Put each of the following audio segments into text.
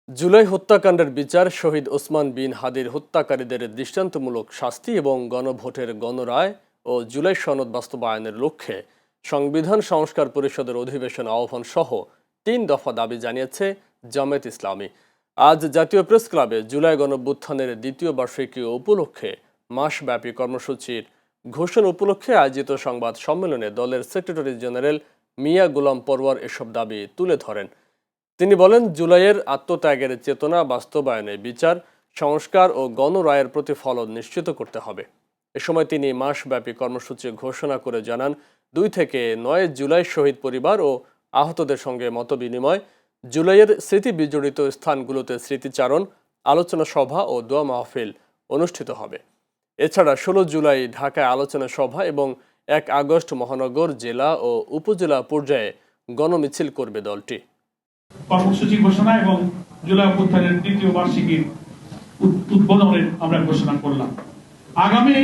জুলাই হত্যাকাণ্ডের বিচার, শহীদ ওসমান বিন হাদির হত্যাকারীদের দৃষ্টান্তমূলক শাস্তি এবং গণভোটের গণরায় ও জুলাই সনদ বাস্তবায়নের লক্ষ্যে সংবিধান সংস্কার পরিষদের অধিবেশন আহ্বান সহ ৩ দফা দাবি জানিয়েছে জামায়াত ইসলামী। আজ জাতীয় প্রেস ক্লাবে জুলাই গণঅভ্যুত্থানের দ্বিতীয় বার্ষিকী উপলক্ষে মাসব্যাপী কর্মসূচির ঘোষণা উপলক্ষে আয়োজিত সংবাদ সম্মেলনে দলের সেক্রেটারি জেনারেল মিয়া গোলাম পরওয়ার এসব দাবি তুলে ধরেন। তিনি বলেন, জুলাইয়ের আত্মত্যাগের চেতনা বাস্তবায়নে বিচার, সংস্কার ও গণরায়ের প্রতিফলন নিশ্চিত করতে হবে। এ সময় তিনি মাসব্যাপী কর্মসূচি ঘোষণা করে জানান, 2 থেকে 9 জুলাই শহীদ পরিবার ও আহতদের সঙ্গে মতবিনিময়, জুলাইয়ের স্মৃতি বিজড়িত স্থানগুলোতে স্মৃতিচারণ, আলোচনা সভা ও দোয়া মাহফিল অনুষ্ঠিত হবে। এছাড়া 16 জুলাই ঢাকায় আলোচনা সভা এবং 1 আগস্ট মহানগর, জেলা ও উপজেলা পর্যায়ে গণমিছিল করবে দলটি। কর্মসূচি ঘোষণা এবং জুলাই অভ্যুত্থানের দ্বিতীয় বার্ষিকীর উদ্বোধনের আমরা ঘোষণা করলাম। আগামী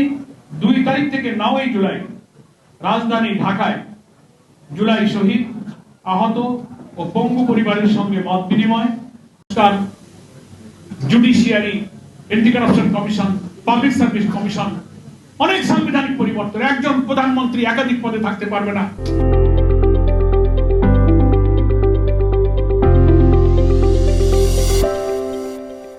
2 তারিখ থেকে 9 জুলাই রাজধানী ঢাকায় জুলাই শহীদ, আহত ও পঙ্গু পরিবারের সঙ্গে মত বিনিময়, judiciary, anti corruption commission, public service commission, অনেক সাংবিধানিক পরিবর্তন। একজন প্রধানমন্ত্রী একাধিক পদে থাকতে পারবে না।